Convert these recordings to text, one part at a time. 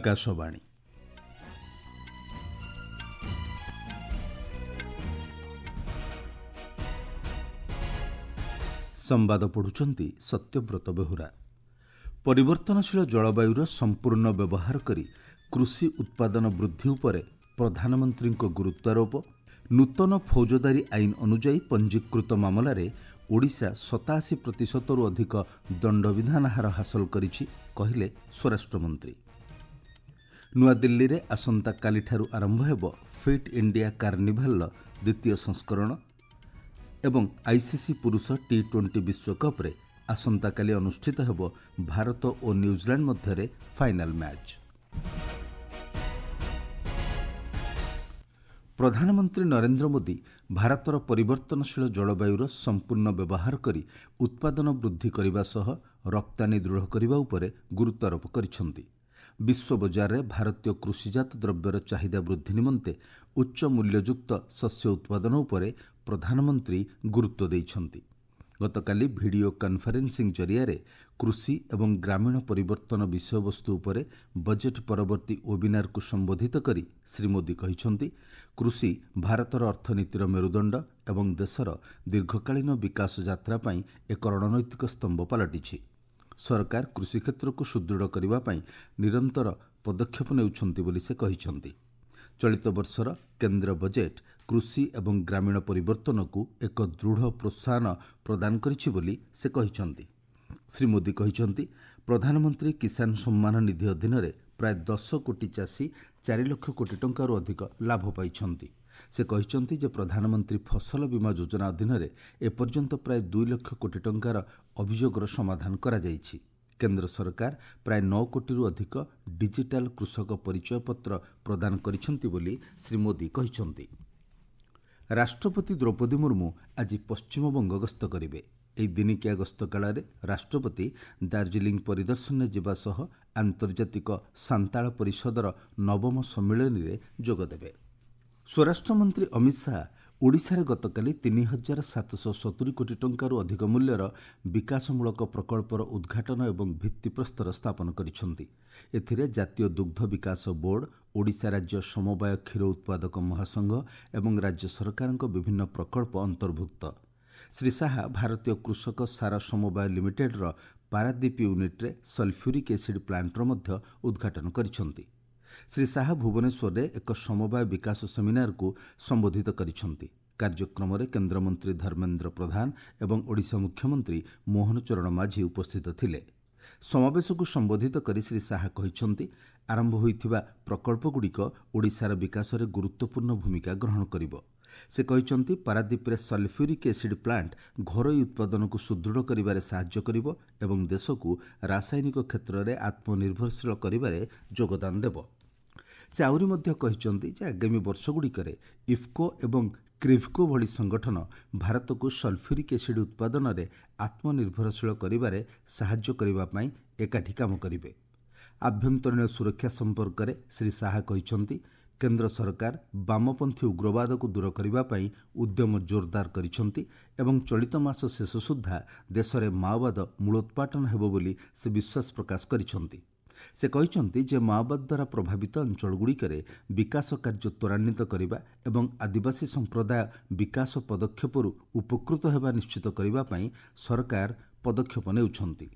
ଆକାଶବାଣୀ। ସମ୍ବାଦ ପଢୁଛନ୍ତି ସତ୍ୟବ୍ରତ ବେହୁରା। ପରିବର୍ତ୍ତନଶୀଳ ଜଳବାୟୁର ସମ୍ପୂର୍ଣ୍ଣ ବ୍ୟବହାର କରି କୃଷି ଉତ୍ପାଦନ ବୃଦ୍ଧି ଉପରେ ପ୍ରଧାନମନ୍ତ୍ରୀଙ୍କ ଗୁରୁତ୍ୱାରୋପ। ନୂତନ ଫୌଜଦାରୀ ଆଇନ ଅନୁଯାୟୀ ପଞ୍ଜୀକୃତ ମାମଲାରେ ଓଡ଼ିଶା 87%ରୁ ଅଧିକ ଦଣ୍ଡବିଧାନ ହାର ହାସଲ କରିଛି, କହିଲେ ସ୍ୱରାଷ୍ଟ୍ରମନ୍ତ୍ରୀ। ନୂଆଦିଲ୍ଲୀରେ ଆସନ୍ତାକାଲିଠାରୁ ଆରମ୍ଭ ହେବ ଫିଟ୍ ଇଣ୍ଡିଆ କାର୍ନିଭାଲର ଦ୍ୱିତୀୟ ସଂସ୍କରଣ ଏବଂ ଆଇସିସି ପୁରୁଷ ଟି20 ବିଶ୍ୱକପ୍ରେ ଆସନ୍ତାକାଲି ଅନୁଷ୍ଠିତ ହେବ ଭାରତ ଓ ନ୍ୟୁଜିଲାଣ୍ଡ ମଧ୍ୟରେ ଫାଇନାଲ ମ୍ୟାଚ୍। ପ୍ରଧାନମନ୍ତ୍ରୀ ନରେନ୍ଦ୍ର ମୋଦି ଭାରତର ପରିବର୍ତ୍ତନଶୀଳ ଜଳବାୟୁର ସମ୍ପୂର୍ଣ୍ଣ ବ୍ୟବହାର କରି ଉତ୍ପାଦନ ବୃଦ୍ଧି କରିବା ସହ ରପ୍ତାନୀ ଦୃଢ଼ କରିବା ଉପରେ ଗୁରୁତ୍ୱାରୋପ କରିଛନ୍ତି। ବିଶ୍ୱ ବଜାରରେ ଭାରତୀୟ କୃଷିଜାତ ଦ୍ରବ୍ୟର ଚାହିଦା ବୃଦ୍ଧି ନିମନ୍ତେ ଉଚ୍ଚ ମୂଲ୍ୟଯୁକ୍ତ ଶସ୍ୟ ଉତ୍ପାଦନ ଉପରେ ପ୍ରଧାନମନ୍ତ୍ରୀ ଗୁରୁତ୍ୱ ଦେଇଛନ୍ତି। ଗତକାଲି ଭିଡ଼ିଓ କନଫରେନ୍ସିଂ ଜରିଆରେ କୃଷି ଏବଂ ଗ୍ରାମୀଣ ପରିବର୍ତ୍ତନ ବିଷୟବସ୍ତୁ ଉପରେ ବଜେଟ୍ ପରବର୍ତ୍ତୀ ୱେବିନାରକୁ ସମ୍ବୋଧିତ କରି ଶ୍ରୀ ମୋଦି କହିଛନ୍ତି, କୃଷି ଭାରତର ଅର୍ଥନୀତିର ମେରୁଦଣ୍ଡ ଏବଂ ଦେଶର ଦୀର୍ଘକାଳୀନ ବିକାଶ ଯାତ୍ରା ପାଇଁ ଏକ ରଣନୈତିକ ସ୍ତମ୍ଭ ପାଲଟିଛି। ସରକାର କୃଷି କ୍ଷେତ୍ରକୁ ସୁଦୃଢ଼ କରିବା ପାଇଁ ନିରନ୍ତର ପଦକ୍ଷେପ ନେଉଛନ୍ତି ବୋଲି ସେ କହିଛନ୍ତି। ଚଳିତ ବର୍ଷର କେନ୍ଦ୍ର ବଜେଟ୍ କୃଷି ଏବଂ ଗ୍ରାମୀଣ ପରିବର୍ତ୍ତନକୁ ଏକ ଦୃଢ଼ ପ୍ରୋତ୍ସାହନ ପ୍ରଦାନ କରିଛି ବୋଲି ସେ କହିଛନ୍ତି। ଶ୍ରୀ ମୋଦି କହିଛନ୍ତି, ପ୍ରଧାନମନ୍ତ୍ରୀ କିଷାନ ସମ୍ମାନ ନିଧି ଅଧୀନରେ ପ୍ରାୟ 10 କୋଟି ଚାଷୀ 4 ଲକ୍ଷ କୋଟି ଟଙ୍କାରୁ ଅଧିକ ଲାଭ ପାଇଛନ୍ତି। ସେ କହିଛନ୍ତି ଯେ ପ୍ରଧାନମନ୍ତ୍ରୀ ଫସଲ ବୀମା ଯୋଜନା ଅଧୀନରେ ଏପର୍ଯ୍ୟନ୍ତ ପ୍ରାୟ 2 ଲକ୍ଷ କୋଟି ଟଙ୍କାର ଅଭିଯୋଗର ସମାଧାନ କରାଯାଇଛି। କେନ୍ଦ୍ର ସରକାର ପ୍ରାୟ 9 କୋଟିରୁ ଅଧିକ ଡିଜିଟାଲ କୃଷକ ପରିଚୟ ପତ୍ର ପ୍ରଦାନ କରିଛନ୍ତି ବୋଲି ଶ୍ରୀ ମୋଦି କହିଛନ୍ତି। ରାଷ୍ଟ୍ରପତି ଦ୍ରୌପଦୀ ମୁର୍ମୁ ଆଜି ପଶ୍ଚିମବଙ୍ଗ ଗସ୍ତ କରିବେ। ଏହି ଦିନିକିଆ ଗସ୍ତ କାଳରେ ରାଷ୍ଟ୍ରପତି ଦାର୍ଜିଲିଂ ପରିଦର୍ଶନରେ ଯିବା ସହ ଆନ୍ତର୍ଜାତିକ ସାନ୍ତାଳ ପରିଷଦର 9ମ ସମ୍ମିଳନୀରେ ଯୋଗଦେବେ। ସ୍ୱରାଷ୍ଟ୍ରମନ୍ତ୍ରୀ ଅମିତ ଶାହା ଓଡ଼ିଶାରେ ଗତକାଲି 3,770 କୋଟି ଟଙ୍କାରୁ ଅଧିକ ମୂଲ୍ୟର ବିକାଶମୂଳକ ପ୍ରକଳ୍ପର ଉଦ୍ଘାଟନ ଏବଂ ଭିତ୍ତିପ୍ରସ୍ତର ସ୍ଥାପନ କରିଛନ୍ତି। ଏଥିରେ ଜାତୀୟ ଦୁଗ୍ଧ ବିକାଶ ବୋର୍ଡ, ଓଡ଼ିଶା ରାଜ୍ୟ ସମବାୟ କ୍ଷୀର ଉତ୍ପାଦକ ମହାସଂଘ ଏବଂ ରାଜ୍ୟ ସରକାରଙ୍କ ବିଭିନ୍ନ ପ୍ରକଳ୍ପ ଅନ୍ତର୍ଭୁକ୍ତ। ଶ୍ରୀ ଶାହା ଭାରତୀୟ କୃଷକ ସାର ସମବାୟ ଲିମିଟେଡ୍ର ପାରାଦୀପ ୟୁନିଟ୍ରେ ସଲଫ୍ୟୁରିକ୍ ଏସିଡ୍ ପ୍ଲାଣ୍ଟର ମଧ୍ୟ ଉଦ୍ଘାଟନ କରିଛନ୍ତି। ଶ୍ରୀ ଶାହା ଭୁବନେଶ୍ୱରରେ ଏକ ସମବାୟ ବିକାଶ ସେମିନାରକୁ ସମ୍ବୋଧିତ କରିଛନ୍ତି। କାର୍ଯ୍ୟକ୍ରମରେ କେନ୍ଦ୍ରମନ୍ତ୍ରୀ ଧର୍ମେନ୍ଦ୍ର ପ୍ରଧାନ ଏବଂ ଓଡ଼ିଶା ମୁଖ୍ୟମନ୍ତ୍ରୀ ମୋହନ ଚରଣ ମାଝୀ ଉପସ୍ଥିତ ଥିଲେ। ସମାବେଶକୁ ସମ୍ବୋଧିତ କରି ଶ୍ରୀ ଶାହା କହିଛନ୍ତି, ଆରମ୍ଭ ହୋଇଥିବା ପ୍ରକଳ୍ପଗୁଡ଼ିକ ଓଡ଼ିଶାର ବିକାଶରେ ଗୁରୁତ୍ୱପୂର୍ଣ୍ଣ ଭୂମିକା ଗ୍ରହଣ କରିବ। ସେ କହିଛନ୍ତି, ପାରାଦୀପରେ ସଲଫ୍ୟୁରିକ୍ ଏସିଡ୍ ପ୍ଲାଣ୍ଟ ଘରୋଇ ଉତ୍ପାଦନକୁ ସୁଦୃଢ଼ କରିବାରେ ସାହାଯ୍ୟ କରିବ ଏବଂ ଦେଶକୁ ରାସାୟନିକ କ୍ଷେତ୍ରରେ ଆତ୍ମନିର୍ଭରଶୀଳ କରିବାରେ ଯୋଗଦାନ ଦେବ। ସେ ଆହୁରି ମଧ୍ୟ କହିଛନ୍ତି ଯେ ଆଗାମୀ ବର୍ଷଗୁଡ଼ିକରେ ଇଫ୍କୋ ଏବଂ କ୍ରିଭ୍କୋ ଭଳି ସଂଗଠନ ଭାରତକୁ ସଲଫ୍ୟୁରିକ୍ ଏସିଡ୍ ଉତ୍ପାଦନରେ ଆତ୍ମନିର୍ଭରଶୀଳ କରିବାରେ ସାହାଯ୍ୟ କରିବା ପାଇଁ ଏକାଠି କାମ କରିବେ। ଆଭ୍ୟନ୍ତରୀଣ ସୁରକ୍ଷା ସମ୍ପର୍କରେ ଶ୍ରୀ ଶାହା କହିଛନ୍ତି, କେନ୍ଦ୍ର ସରକାର ବାମପନ୍ଥୀ ଉଗ୍ରବାଦକୁ ଦୂର କରିବା ପାଇଁ ଉଦ୍ୟମ ଜୋରଦାର କରିଛନ୍ତି ଏବଂ ଚଳିତ ମାସ ଶେଷ ସୁଦ୍ଧା ଦେଶରେ ମାଓବାଦ ମୂଳୋତ୍ପାଟନ ହେବ ବୋଲି ସେ ବିଶ୍ୱାସ ପ୍ରକାଶ କରିଛନ୍ତି। ସେ କହିଛନ୍ତି ଯେ ମାଓବାଦ ଦ୍ୱାରା ପ୍ରଭାବିତ ଅଞ୍ଚଳଗୁଡ଼ିକରେ ବିକାଶ କାର୍ଯ୍ୟ ତ୍ୱରାନ୍ୱିତ କରିବା ଏବଂ ଆଦିବାସୀ ସମ୍ପ୍ରଦାୟ ବିକାଶ ପଦକ୍ଷେପରୁ ଉପକୃତ ହେବା ନିଶ୍ଚିତ କରିବା ପାଇଁ ସରକାର ପଦକ୍ଷେପ ନେଉଛନ୍ତି।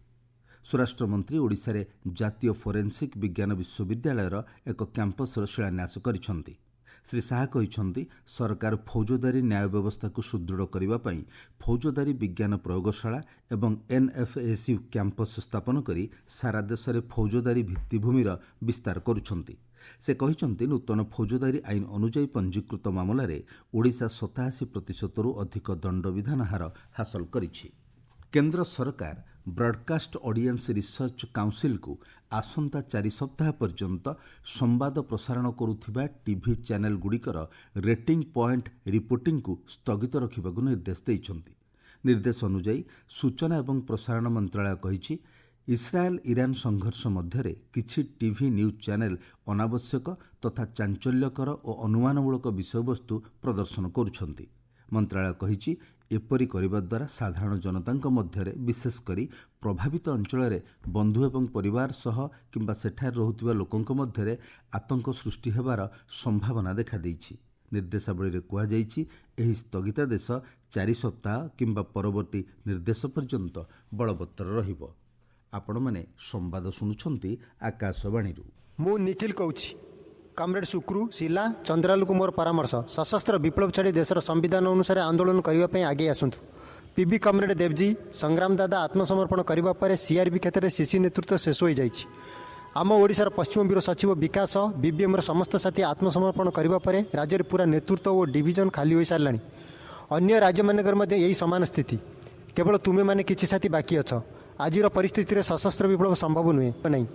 ସ୍ୱରାଷ୍ଟ୍ରମନ୍ତ୍ରୀ ଓଡ଼ିଶାରେ ଜାତୀୟ ଫୋରେନ୍ସିକ୍ ବିଜ୍ଞାନ ବିଶ୍ୱବିଦ୍ୟାଳୟର ଏକ କ୍ୟାମ୍ପସର ଶିଳାନ୍ୟାସ କରିଛନ୍ତି। ଶ୍ରୀ ଶାହା କହିଛନ୍ତି, ସରକାର ଫୌଜଦାରୀ ନ୍ୟାୟ ବ୍ୟବସ୍ଥାକୁ ସୁଦୃଢ଼ କରିବା ପାଇଁ ଫୌଜଦାରୀ ବିଜ୍ଞାନ ପ୍ରୟୋଗଶାଳା ଏବଂ NFSU କ୍ୟାମ୍ପସ ସ୍ଥାପନ କରି ସାରା ଦେଶରେ ଫୌଜଦାରୀ ଭିତ୍ତିଭୂମିର ବିସ୍ତାର କରୁଛନ୍ତି। ସେ କହିଛନ୍ତି, ନୂତନ ଫୌଜଦାରୀ ଆଇନ ଅନୁଯାୟୀ ପଞ୍ଜୀକୃତ ମାମଲାରେ ଓଡ଼ିଶା 87%ରୁ ଅଧିକ ଦଣ୍ଡବିଧାନ ହାର ହାସଲ କରିଛି। କେନ୍ଦ୍ର ସରକାର ବ୍ରଡକାଷ୍ଟ ଅଡିଏନ୍ସ ରିସର୍ଚ୍ଚ କାଉନସିଲକୁ ଆସନ୍ତା 4 ସପ୍ତାହ ପର୍ଯ୍ୟନ୍ତ ସମ୍ବାଦ ପ୍ରସାରଣ କରୁଥିବା ଟିଭି ଚ୍ୟାନେଲଗୁଡ଼ିକର ରେଟିଂ ପଏଣ୍ଟ ରିପୋର୍ଟିଂକୁ ସ୍ଥଗିତ ରଖିବାକୁ ନିର୍ଦ୍ଦେଶ ଦେଇଛନ୍ତି। ନିର୍ଦ୍ଦେଶ ଅନୁଯାୟୀ ସୂଚନା ଏବଂ ପ୍ରସାରଣ ମନ୍ତ୍ରଣାଳୟ କହିଛି, ଇସ୍ରାଏଲ ଇରାନ ସଂଘର୍ଷ ମଧ୍ୟରେ କିଛି ଟିଭି ନ୍ୟୁଜ୍ ଚ୍ୟାନେଲ ଅନାବଶ୍ୟକ ତଥା ଚାଞ୍ଚଲ୍ୟକର ଓ ଅନୁମାନମୂଳକ ବିଷୟବସ୍ତୁ ପ୍ରଦର୍ଶନ କରୁଛନ୍ତି। ମନ୍ତ୍ରଣାଳୟ କହିଛି, ଏପରି କରିବା ଦ୍ୱାରା ସାଧାରଣ ଜନତାଙ୍କ ମଧ୍ୟରେ ବିଶେଷ କରି ପ୍ରଭାବିତ ଅଞ୍ଚଳରେ ବନ୍ଧୁ ଏବଂ ପରିବାର ସହ କିମ୍ବା ସେଠାରେ ରହୁଥିବା ଲୋକଙ୍କ ମଧ୍ୟରେ ଆତଙ୍କ ସୃଷ୍ଟି ହେବାର ସମ୍ଭାବନା ଦେଖାଦେଇଛି। ନିର୍ଦ୍ଦେଶାବଳୀରେ କୁହାଯାଇଛି ଏହି ସ୍ଥଗିତାଦେଶ 4 ସପ୍ତାହ କିମ୍ବା ପରବର୍ତ୍ତୀ ନିର୍ଦ୍ଦେଶ ପର୍ଯ୍ୟନ୍ତ ବଳବତ୍ତର ରହିବ। ଆପଣମାନେ ସମ୍ବାଦ ଶୁଣୁଛନ୍ତି ଆକାଶବାଣୀରୁ। ମୁଁ ନିଖିଲ କହୁଛି। କମ୍ରେଡ୍ ଶୁକ୍ରୁ, ଶିଲା, ଚନ୍ଦ୍ରାଲୁକୁ ମୋର ପରାମର୍ଶ, ସଶସ୍ତ୍ର ବିପ୍ଳବ ଛାଡ଼ି ଦେଶର ସମ୍ବିଧାନ ଅନୁସାରେ ଆନ୍ଦୋଳନ କରିବା ପାଇଁ ଆଗେଇ ଆସନ୍ତୁ। ପିବି କମ୍ରେଡ୍ ଦେବଜୀ, ସଂଗ୍ରାମ ଦାଦା ଆତ୍ମସମର୍ପଣ କରିବା ପରେ ସିଆର୍ପି କ୍ଷେତ୍ରରେ ସିସି ନେତୃତ୍ୱ ଶେଷ ହୋଇଯାଇଛି। ଆମ ଓଡ଼ିଶାର ପଶ୍ଚିମ ବ୍ୟୁରୋ ସଚିବ ବିକାଶ, ବିବିଏମ୍ର ସମସ୍ତ ସାଥୀ ଆତ୍ମସମର୍ପଣ କରିବା ପରେ ରାଜ୍ୟରେ ପୁରା ନେତୃତ୍ୱ ଓ ଡିଭିଜନ୍ ଖାଲି ହୋଇସାରିଲାଣି। ଅନ୍ୟ ରାଜ୍ୟମାନଙ୍କର ମଧ୍ୟ ଏହି ସମାନ ସ୍ଥିତି। କେବଳ ତୁମେମାନେ କିଛି ସାଥୀ ବାକି ଅଛ। ଆଜିର ପରିସ୍ଥିତିରେ ସଶସ୍ତ୍ର ବିପ୍ଳବ ସମ୍ଭବ ନୁହେଁ ନାହିଁ।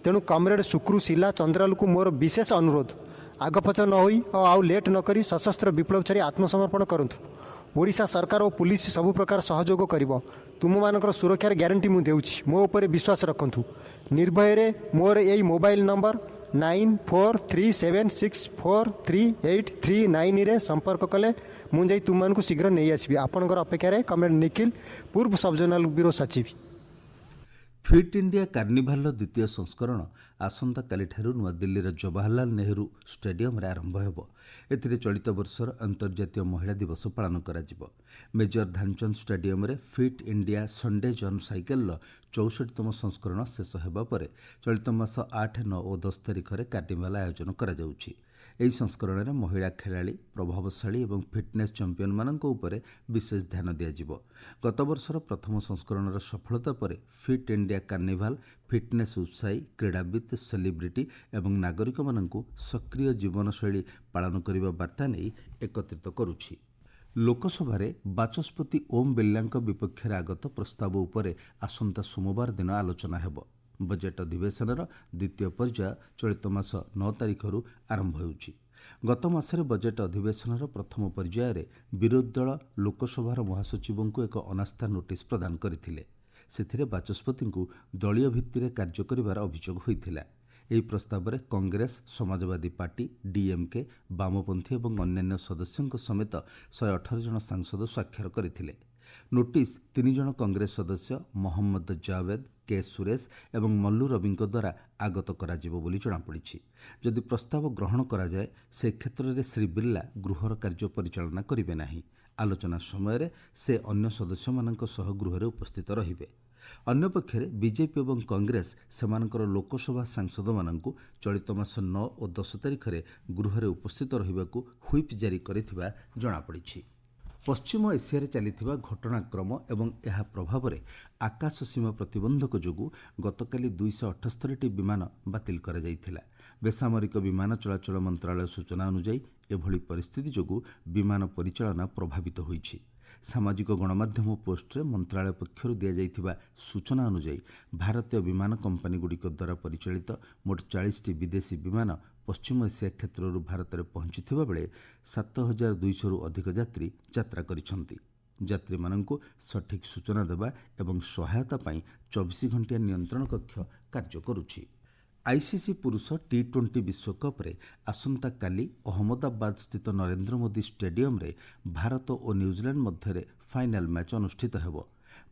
ତେଣୁ କମ୍ରେଡ୍ ଶୁକ୍ରୁ, ଶିଲା, ଚନ୍ଦ୍ରାଲୁକୁ ମୋର ବିଶେଷ ଅନୁରୋଧ, ଆଗପଛ ନ ହୋଇ ଓ ଆଉ ଲେଟ୍ ନ କରି ସଶସ୍ତ୍ର ବିପ୍ଳବ ଛାଡ଼ି ଆତ୍ମସମର୍ପଣ କରନ୍ତୁ। ଓଡ଼ିଶା ସରକାର ଓ ପୁଲିସ ସବୁ ପ୍ରକାର ସହଯୋଗ କରିବ। ତୁମମାନଙ୍କର ସୁରକ୍ଷାର ଗ୍ୟାରେଣ୍ଟି ମୁଁ ଦେଉଛି। ମୋ ଉପରେ ବିଶ୍ୱାସ ରଖନ୍ତୁ। ନିର୍ଭୟରେ ମୋର ଏହି ମୋବାଇଲ ନମ୍ବର 9437643839ରେ ସମ୍ପର୍କ କଲେ ମୁଁ ଯାଇ ତୁମମାନଙ୍କୁ ଶୀଘ୍ର ନେଇ ଆସିବି। ଆପଣଙ୍କର ଅପେକ୍ଷାରେ କମ୍ରେଡ୍ ନିଖିଲ, ପୂର୍ବ ସବଜୋନାଲ ବ୍ୟୁରୋ ସଚିବ। ଫିଟ୍ ଇଣ୍ଡିଆ କାର୍ନିଭାଲର ଦ୍ୱିତୀୟ ସଂସ୍କରଣ ଆସନ୍ତାକାଲିଠାରୁ ନୂଆଦିଲ୍ଲୀର ଜବାହରଲାଲ ନେହେରୁ ଷ୍ଟାଡିୟମରେ ଆରମ୍ଭ ହେବ। ଏଥିରେ ଚଳିତ ବର୍ଷର ଅନ୍ତର୍ଜାତୀୟ ମହିଳା ଦିବସ ପାଳନ କରାଯିବ। ମେଜର ଧ୍ୟାନଚାନ୍ଦ ଷ୍ଟାଡିୟମରେ ଫିଟ୍ ଇଣ୍ଡିଆ ସଣ୍ଡେ ଜନ୍ ସାଇକେଲର 64ତମ ସଂସ୍କରଣ ଶେଷ ହେବା ପରେ ଚଳିତ ମାସ 8, 9 ଓ 10 ତାରିଖରେ କାର୍ନିଭାଲ ଆୟୋଜନ କରାଯାଉଛି। ଏହି ସଂସ୍କରଣରେ ମହିଳା ଖେଳାଳି, ପ୍ରଭାବଶାଳୀ ଏବଂ ଫିଟନେସ୍ ଚାମ୍ପିୟନମାନଙ୍କ ଉପରେ ବିଶେଷ ଧ୍ୟାନ ଦିଆଯିବ। ଗତବର୍ଷର ପ୍ରଥମ ସଂସ୍କରଣର ସଫଳତା ପରେ ଫିଟ୍ ଇଣ୍ଡିଆ କାର୍ନିଭାଲ ଫିଟନେସ୍ ଉତ୍ସାହୀ, କ୍ରୀଡ଼ାବିତ୍, ସେଲିବ୍ରିଟି ଏବଂ ନାଗରିକମାନଙ୍କୁ ସକ୍ରିୟ ଜୀବନଶୈଳୀ ପାଳନ କରିବା ବାର୍ତ୍ତା ନେଇ ଏକତ୍ରିତ କରୁଛି। ଲୋକସଭାରେ ବାଚସ୍ପତି ଓମ୍ ବିର୍ଲାଙ୍କ ବିପକ୍ଷରେ ଆଗତ ପ୍ରସ୍ତାବ ଉପରେ ଆସନ୍ତା ସୋମବାର ଦିନ ଆଲୋଚନା ହେବ। ବଜେଟ୍ ଅଧିବେଶନର ଦ୍ୱିତୀୟ ପର୍ଯ୍ୟାୟ ଚଳିତ ମାସ 9 ତାରିଖରୁ ଆରମ୍ଭ ହେଉଛି। ଗତ ମାସରେ ବଜେଟ୍ ଅଧିବେଶନର ପ୍ରଥମ ପର୍ଯ୍ୟାୟରେ ବିରୋଧୀ ଦଳ ଲୋକସଭାର ମହାସଚିବଙ୍କୁ ଏକ ଅନାସ୍ଥା ନୋଟିସ୍ ପ୍ରଦାନ କରିଥିଲେ। ସେଥିରେ ବାଚସ୍ପତିଙ୍କୁ ଦଳୀୟ ଭିତ୍ତିରେ କାର୍ଯ୍ୟ କରିବାର ଅଭିଯୋଗ ହୋଇଥିଲା। ଏହି ପ୍ରସ୍ତାବରେ କଂଗ୍ରେସ, ସମାଜବାଦୀ ପାର୍ଟି, ଡିଏମ୍କେ, ବାମପନ୍ଥୀ ଏବଂ ଅନ୍ୟାନ୍ୟ ସଦସ୍ୟଙ୍କ ସମେତ 118 ଜଣ ସାଂସଦ ସ୍ୱାକ୍ଷର କରିଥିଲେ। ନୋଟିସ୍ 3 ଜଣ କଂଗ୍ରେସ ସଦସ୍ୟ ମହମ୍ମଦ ଜାଭେଦ, କେ ସୁରେଶ ଏବଂ ମଲ୍ଲୁ ରବିଙ୍କ ଦ୍ୱାରା ଆଗତ କରାଯିବ ବୋଲି ଜଣାପଡ଼ିଛି। ଯଦି ପ୍ରସ୍ତାବ ଗ୍ରହଣ କରାଯାଏ, ସେ କ୍ଷେତ୍ରରେ ଶ୍ରୀ ବିର୍ଲା ଗୃହର କାର୍ଯ୍ୟ ପରିଚାଳନା କରିବେ ନାହିଁ। ଆଲୋଚନା ସମୟରେ ସେ ଅନ୍ୟ ସଦସ୍ୟମାନଙ୍କ ସହ ଗୃହରେ ଉପସ୍ଥିତ ରହିବେ। ଅନ୍ୟପକ୍ଷରେ ବିଜେପି ଏବଂ କଂଗ୍ରେସ ସେମାନଙ୍କର ଲୋକସଭା ସାଂସଦମାନଙ୍କୁ ଚଳିତ ମାସ 9 ଓ 10 ତାରିଖରେ ଗୃହରେ ଉପସ୍ଥିତ ରହିବାକୁ ହୁଇପ୍ ଜାରି କରିଥିବା ଜଣାପଡ଼ିଛି। ପଶ୍ଚିମ ଏସିଆରେ ଚାଲିଥିବା ଘଟଣାକ୍ରମ ଏବଂ ଏହା ପ୍ରଭାବରେ ଆକାଶ ସୀମା ପ୍ରତିବନ୍ଧକ ଯୋଗୁଁ ଗତକାଲି 278ଟି ବିମାନ ବାତିଲ କରାଯାଇଥିଲା। ବେସାମରିକ ବିମାନ ଚଳାଚଳ ମନ୍ତ୍ରଣାଳୟ ସୂଚନା ଅନୁଯାୟୀ ଏଭଳି ପରିସ୍ଥିତି ଯୋଗୁଁ ବିମାନ ପରିଚାଳନା ପ୍ରଭାବିତ ହୋଇଛି। ସାମାଜିକ ଗଣମାଧ୍ୟମ ପୋଷ୍ଟରେ ମନ୍ତ୍ରଣାଳୟ ପକ୍ଷରୁ ଦିଆଯାଇଥିବା ସୂଚନା ଅନୁଯାୟୀ ଭାରତୀୟ ବିମାନ କମ୍ପାନୀଗୁଡ଼ିକ ଦ୍ୱାରା ପରିଚାଳିତ ମୋଟ 40ଟି ବିଦେଶୀ ବିମାନ ପଶ୍ଚିମ ଏସିଆ କ୍ଷେତ୍ରରୁ ଭାରତରେ ପହଞ୍ଚିଥିବା ବେଳେ 7,200ରୁ ଅଧିକ ଯାତ୍ରୀ ଯାତ୍ରା କରିଛନ୍ତି। ଯାତ୍ରୀମାନଙ୍କୁ ସଠିକ୍ ସୂଚନା ଦେବା ଏବଂ ସହାୟତା ପାଇଁ 24 ଘଣ୍ଟିଆ ନିୟନ୍ତ୍ରଣ କକ୍ଷ କାର୍ଯ୍ୟ କରୁଛି। ଆଇସିସି ପୁରୁଷ ଟି20 ବିଶ୍ୱକପ୍ରେ ଆସନ୍ତାକାଲି ଅହମ୍ମଦାବାଦ ସ୍ଥିତ ନରେନ୍ଦ୍ର ମୋଦି ଷ୍ଟାଡିୟମରେ ଭାରତ ଓ ନ୍ୟୁଜିଲାଣ୍ଡ ମଧ୍ୟରେ ଫାଇନାଲ୍ ମ୍ୟାଚ୍ ଅନୁଷ୍ଠିତ ହେବ।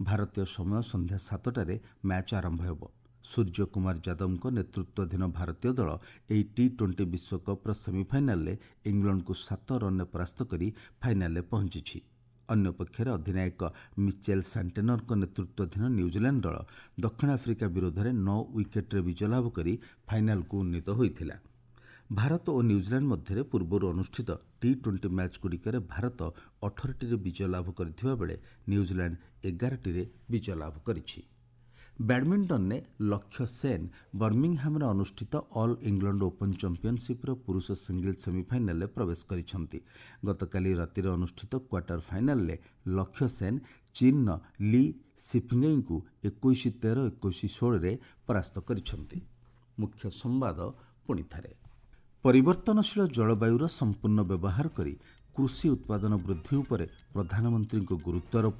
ଭାରତୀୟ ସମୟ ସନ୍ଧ୍ୟା 7ଟାରେ ମ୍ୟାଚ୍ ଆରମ୍ଭ ହେବ। ସୂର୍ଯ୍ୟ କୁମାର ଯାଦବଙ୍କ ନେତୃତ୍ୱାଧୀନ ଭାରତୀୟ ଦଳ ଏହି ଟି20 ବିଶ୍ୱକପ୍ର ସେମିଫାଇନାଲରେ ଇଂଲଣ୍ଡକୁ 7 ରନ୍ରେ ପରାସ୍ତ କରି ଫାଇନାଲରେ ପହଞ୍ଚିଛି। ଅନ୍ୟପକ୍ଷରେ ଅଧିନାୟକ ମିଚେଲ ସାଣ୍ଟେନରଙ୍କ ନେତୃତ୍ୱାଧୀନ ନ୍ୟୁଜିଲାଣ୍ଡ ଦଳ ଦକ୍ଷିଣ ଆଫ୍ରିକା ବିରୋଧରେ 9 ୱିକେଟ୍ରେ ବିଜୟ ଲାଭ କରି ଫାଇନାଲକୁ ଉନ୍ନୀତ ହୋଇଥିଲା। ଭାରତ ଓ ନ୍ୟୁଜିଲାଣ୍ଡ ମଧ୍ୟରେ ପୂର୍ବରୁ ଅନୁଷ୍ଠିତ ଟି20 ମ୍ୟାଚ୍ଗୁଡ଼ିକରେ ଭାରତ 18ଟିରେ ବିଜୟ ଲାଭ କରିଥିବା ବେଳେ ନ୍ୟୁଜିଲାଣ୍ଡ 11ଟିରେ ବିଜୟ ଲାଭ କରିଛି। ବ୍ୟାଡମିଣ୍ଟନରେ ଲକ୍ଷ୍ୟ ସେନ୍ ବର୍ମିଂହାମ୍ରେ ଅନୁଷ୍ଠିତ ଅଲ୍ ଇଂଲଣ୍ଡ ଓପନ୍ ଚାମ୍ପିଅନସିପ୍ର ପୁରୁଷ ସିଙ୍ଗଲ୍ସ ସେମିଫାଇନାଲରେ ପ୍ରବେଶ କରିଛନ୍ତି। ଗତକାଲି ରାତିରେ ଅନୁଷ୍ଠିତ କ୍ୱାର୍ଟର ଫାଇନାଲରେ ଲକ୍ଷ୍ୟ ସେନ୍ ଚୀନର ଲି ସିଫେଙ୍ଗଙ୍କୁ 21-13, 21-16ରେ ପରାସ୍ତ କରିଛନ୍ତି। ମୁଖ୍ୟ ସମ୍ବାଦ ପୁଣିଥରେ। ପରିବର୍ତ୍ତନଶୀଳ ଜଳବାୟୁର ସମ୍ପୂର୍ଣ୍ଣ ବ୍ୟବହାର କରି କୃଷି ଉତ୍ପାଦନ ବୃଦ୍ଧି ଉପରେ ପ୍ରଧାନମନ୍ତ୍ରୀଙ୍କ ଗୁରୁତ୍ୱାରୋପ।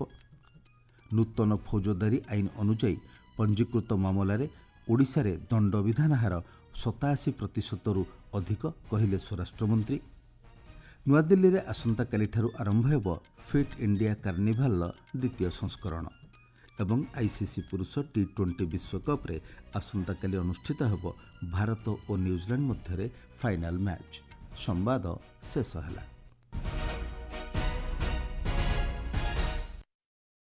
ନୂତନ ଫୌଜଦାରୀ ଆଇନ ଅନୁଯାୟୀ ପଞ୍ଜୀକୃତ ମାମଲାରେ ଓଡ଼ିଶାରେ ଦଣ୍ଡବିଧାନ ହାର 87%ରୁ ଅଧିକ, କହିଲେ ସ୍ୱରାଷ୍ଟ୍ରମନ୍ତ୍ରୀ। ନୂଆଦିଲ୍ଲୀରେ ଆସନ୍ତାକାଲିଠାରୁ ଆରମ୍ଭ ହେବ ଫିଟ୍ ଇଣ୍ଡିଆ କାର୍ନିଭାଲର ଦ୍ୱିତୀୟ ସଂସ୍କରଣ ଏବଂ ଆଇସିସି ପୁରୁଷ ଟି20 ବିଶ୍ୱକପ୍ରେ ଆସନ୍ତାକାଲି ଅନୁଷ୍ଠିତ ହେବ ଭାରତ ଓ ନ୍ୟୁଜିଲାଣ୍ଡ ମଧ୍ୟରେ ଫାଇନାଲ୍ ମ୍ୟାଚ୍। ସମ୍ବାଦ ଶେଷ ହେଲା।